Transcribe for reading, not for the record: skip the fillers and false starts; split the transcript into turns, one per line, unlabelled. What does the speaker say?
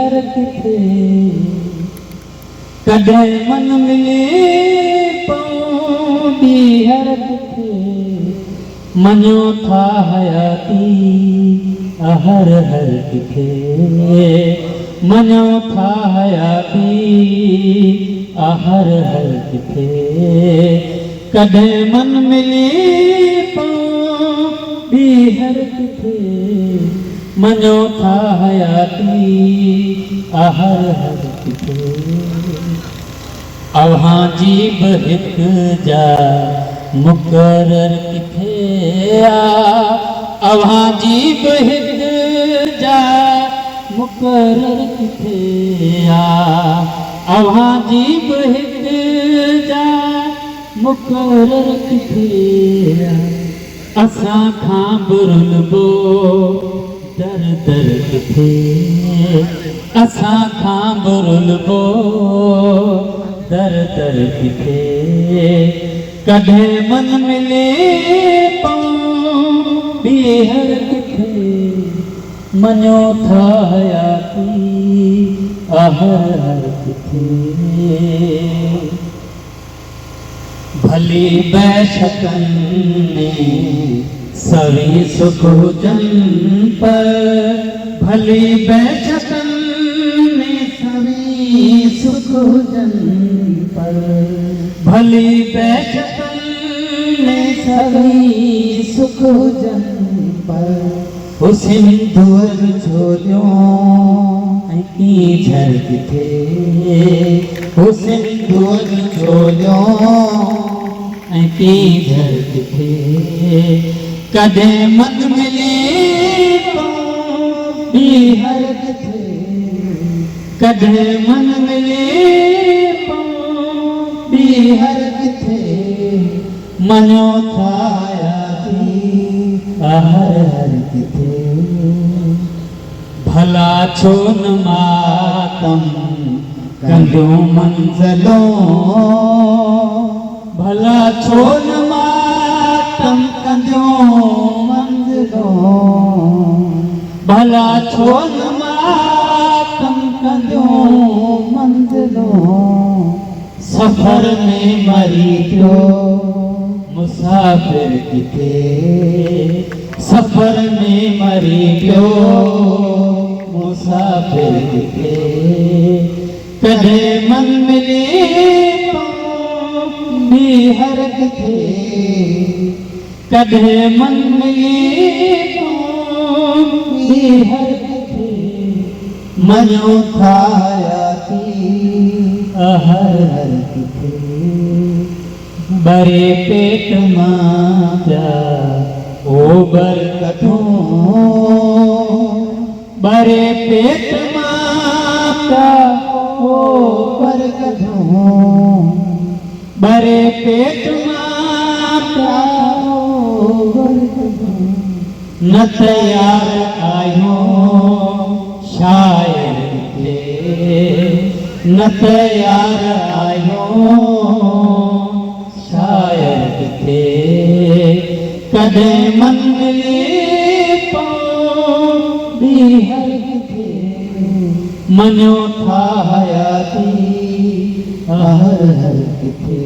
हर किथे कॾहिं मन मिले पाऊं ॿीहर किथे मञो था हयाती हर हर किथे मञो था हयाती हर हर किथे कॾहिं मन मिले पाऊं ॿीहर किथे मञो था हयाती हर हर किथे अव्हां जी बि हिकु जा मुक़रर किथे अव्हां जी बि हिकु जा मुक़रर किथे अव्हां जी बि हिकु जा मुक़रर किथे असां खां बुरुलबो दर दर किथे असां खां बुरुलबो दर दर किथे कॾहिं मन मिले पाऊं ॿीहर किथे मञो था हयाती हर हर किथे भली बैशकनि में सवी सुख हुजनि पर भली बैशकनि में सवी सुख हुजनि पर भली बैशकनि में सवी सुख हुजनि पर हुस्न दुअर छोलियो ऐं कीझर किथे हुस्न दुअर छोलियो ऐं कीझर किथे कॾहिं मन मिले पाऊं ॿीहर किथे कॾहिं मन मिले पाऊं ॿीहर किथे मञो था हयाती हर हर किथे भला छो न मातम कंदियूं मंज़िलों भला छो न मातम कंदियूं मंज़िलों भला छो न मातम कंदियूं मंज़िलों सफ़र में मरी पियो मुसाफ़िर किथे सफ़र में मरी पियो मुसाफ़िर किथे कॾहिं मन मिले पाऊं ॿीहर किथे कॾहिं मन मिले पाऊं ॿीहर किथे मञो था हयाती हर हर किथे बरे पेट मां जा ओ बरकतों बरे पेट मां जा ओ बरकतों बरे पेट मां जा ओ बरकतों न तयार आयो शायर किथे न तयार आयो शायर किथे कॾहिं मन मिले पाऊं ॿीहर किथे मञो था हयाती हर हर किथे